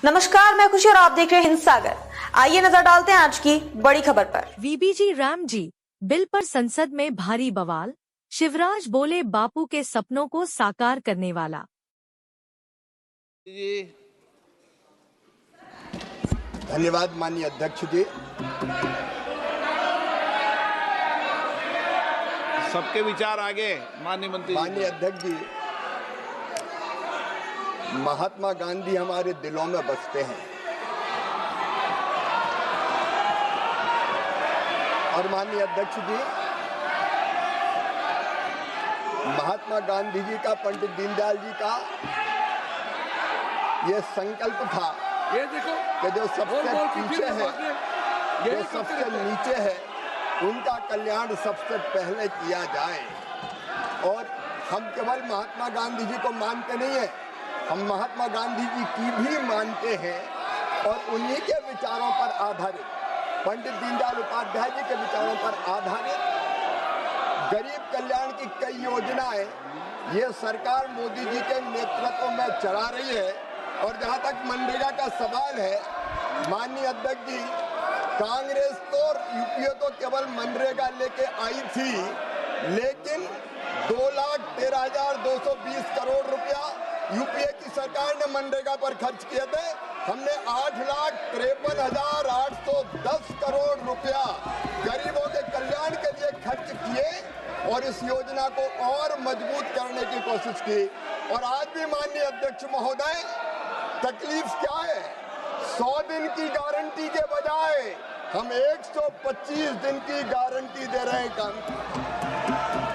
नमस्कार, मैं खुशी और आप देख रहे हैं हिंद सागर। आइए नजर डालते हैं आज की बड़ी खबर पर। वीबीजी राम जी बिल पर संसद में भारी बवाल। शिवराज बोले बापू के सपनों को साकार करने वाला। जी धन्यवाद माननीय अध्यक्ष जी। सबके विचार आगे माननीय मंत्री। माननीय अध्यक्ष जी, महात्मा गांधी हमारे दिलों में बसते हैं और माननीय अध्यक्ष जी, महात्मा गांधी जी का, पंडित दीनदयाल जी का ये संकल्प था कि जो सबसे पीछे है, जो सबसे नीचे है, उनका कल्याण सबसे पहले किया जाए। और हम केवल महात्मा गांधी जी को मानते नहीं है, हम महात्मा गांधी जी की भी मानते हैं और उन्हीं के विचारों पर आधारित, पंडित दीनदयाल उपाध्याय जी के विचारों पर आधारित गरीब कल्याण की कई योजनाएं ये सरकार मोदी जी के नेतृत्व में चला रही है। और जहां तक मनरेगा का सवाल है, माननीय अध्यक्ष जी, कांग्रेस तो यूपीए तो केवल मनरेगा लेके आई थी, लेकिन 2,13,220 करोड़ रुपया यूपीए की सरकार ने मनरेगा पर खर्च किए थे। हमने 8,53,810 करोड़ रुपया गरीबों के कल्याण के लिए खर्च किए और इस योजना को और मजबूत करने की कोशिश की। और आज भी माननीय अध्यक्ष महोदय, तकलीफ क्या है? 100 दिन की गारंटी के बजाय हम 125 दिन की गारंटी दे रहे हैं।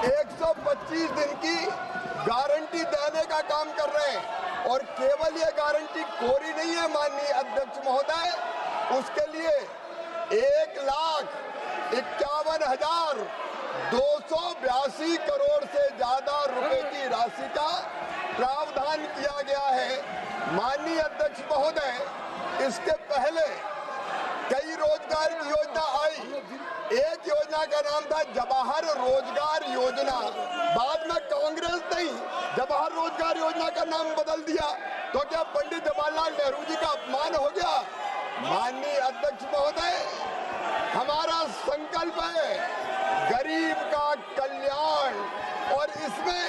125 दिन की गारंटी देने का काम कर रहे हैं और केवल ये गारंटी कोरी नहीं है माननीय अध्यक्ष महोदय, उसके लिए 1,51,282 करोड़ से ज्यादा रुपए की राशि का प्रावधान किया गया है। माननीय अध्यक्ष महोदय, इसके पहले कई रोजगार की योजना आई। एक योजना का नाम था जवाहर रोजगार योजना, बाद में कांग्रेस ने जवाहर रोजगार योजना का नाम बदल दिया। तो क्या पंडित जवाहरलाल नेहरू जी का अपमान हो गया? माननीय अध्यक्ष महोदय, हमारा संकल्प है गरीब का कल्याण और इसमें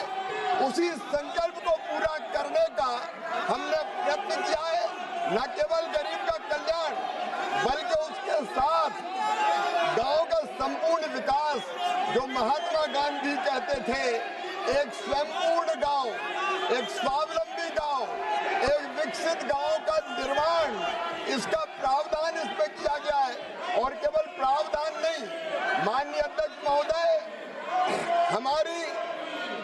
उसी संकल्प को पूरा करने का हमने प्रयत्न किया है। न केवल गरीब का कल्याण, बल्कि उसके साथ गांव का संपूर्ण विकास, जो महात्मा गांधी कहते थे, एक स्वयंपूर्ण गांव, एक स्वावलंबी गांव, एक विकसित गांव का निर्माण, इसका प्रावधान इसमें किया गया है। और केवल प्रावधान नहीं, माननीय अध्यक्ष महोदय, हमारी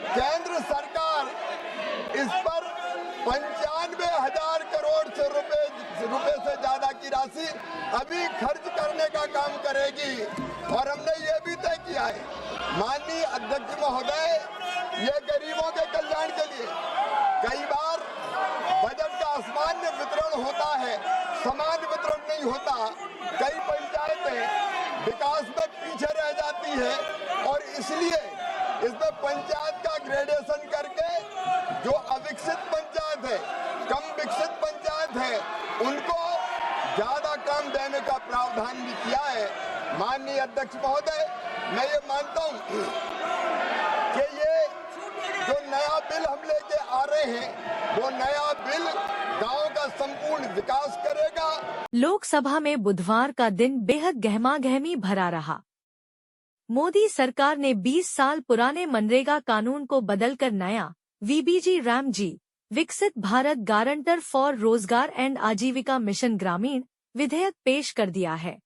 केंद्र सरकार इस पर 95,000 करोड़ से रुपए से ज्यादा की राशि अभी खर्च करने का काम करेगी। और हमने ये भी तय किया है माननीय अध्यक्ष महोदय, ये गरीबों के कल्याण के लिए कई बार बजट का असामान्य वितरण होता है, समान वितरण नहीं होता। कई पंचायतें विकास में पीछे रह जाती है और इसलिए इसमें पंचायत का ग्रेडेशन करके जो अविकसित पंचायत है, कम विकसित पंचायत है, उनको ज्यादा काम देने का प्रावधान भी किया है। माननीय अध्यक्ष महोदय, मैं ये मानता हूँ कि ये जो नया बिल हम लेके आ रहे हैं, वो नया बिल गांव का संपूर्ण विकास करेगा। लोकसभा में बुधवार का दिन बेहद गहमागहमी भरा रहा। मोदी सरकार ने 20 साल पुराने मनरेगा कानून को बदलकर नया वीबीजी राम जी विकसित भारत गारंटर फॉर रोजगार एंड आजीविका मिशन ग्रामीण विधेयक पेश कर दिया है।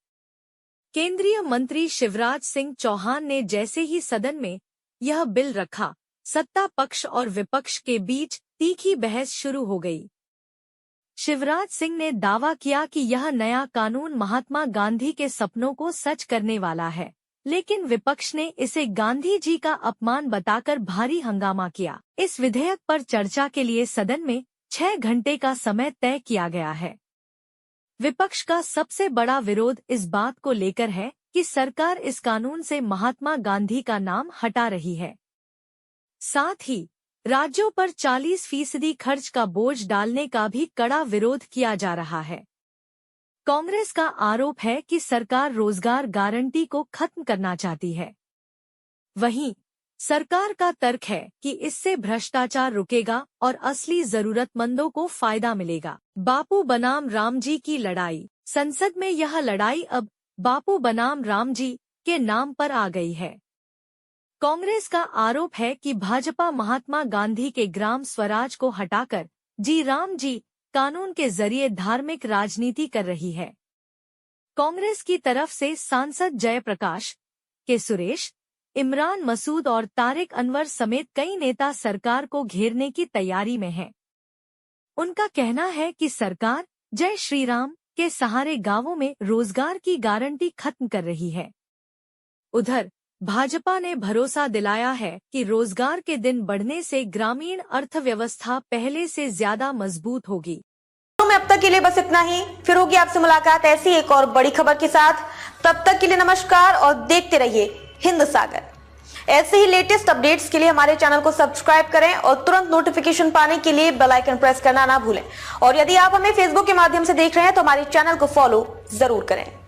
केंद्रीय मंत्री शिवराज सिंह चौहान ने जैसे ही सदन में यह बिल रखा, सत्ता पक्ष और विपक्ष के बीच तीखी बहस शुरू हो गई। शिवराज सिंह ने दावा किया कि यह नया कानून महात्मा गांधी के सपनों को सच करने वाला है, लेकिन विपक्ष ने इसे गांधी जी का अपमान बताकर भारी हंगामा किया। इस विधेयक पर चर्चा के लिए सदन में 6 घंटे का समय तय किया गया है। विपक्ष का सबसे बड़ा विरोध इस बात को लेकर है कि सरकार इस कानून से महात्मा गांधी का नाम हटा रही है। साथ ही राज्यों पर 40% खर्च का बोझ डालने का भी कड़ा विरोध किया जा रहा है। कांग्रेस का आरोप है कि सरकार रोजगार गारंटी को खत्म करना चाहती है। वहीं सरकार का तर्क है कि इससे भ्रष्टाचार रुकेगा और असली जरूरतमंदों को फायदा मिलेगा। बापू बनाम रामजी की लड़ाई। संसद में यह लड़ाई अब बापू बनाम रामजी के नाम पर आ गई है। कांग्रेस का आरोप है कि भाजपा महात्मा गांधी के ग्राम स्वराज को हटाकर जी राम जी कानून के जरिए धार्मिक राजनीति कर रही है। कांग्रेस की तरफ से सांसद जयप्रकाश के सुरेश, इमरान मसूद और तारिक अनवर समेत कई नेता सरकार को घेरने की तैयारी में हैं। उनका कहना है कि सरकार जय श्री राम के सहारे गांवों में रोजगार की गारंटी खत्म कर रही है। उधर भाजपा ने भरोसा दिलाया है कि रोजगार के दिन बढ़ने से ग्रामीण अर्थव्यवस्था पहले से ज्यादा मजबूत होगी। में अब तक के लिए बस इतना ही। फिर होगी आपसे मुलाकात ऐसी एक और बड़ी खबर के साथ। तब तक के लिए नमस्कार और देखते रहिए हिंद सागर। ऐसे ही लेटेस्ट अपडेट्स के लिए हमारे चैनल को सब्सक्राइब करें और तुरंत नोटिफिकेशन पाने के लिए बेल आइकन प्रेस करना ना भूलें। और यदि आप हमें फेसबुक के माध्यम से देख रहे हैं तो हमारे चैनल को फॉलो जरूर करें।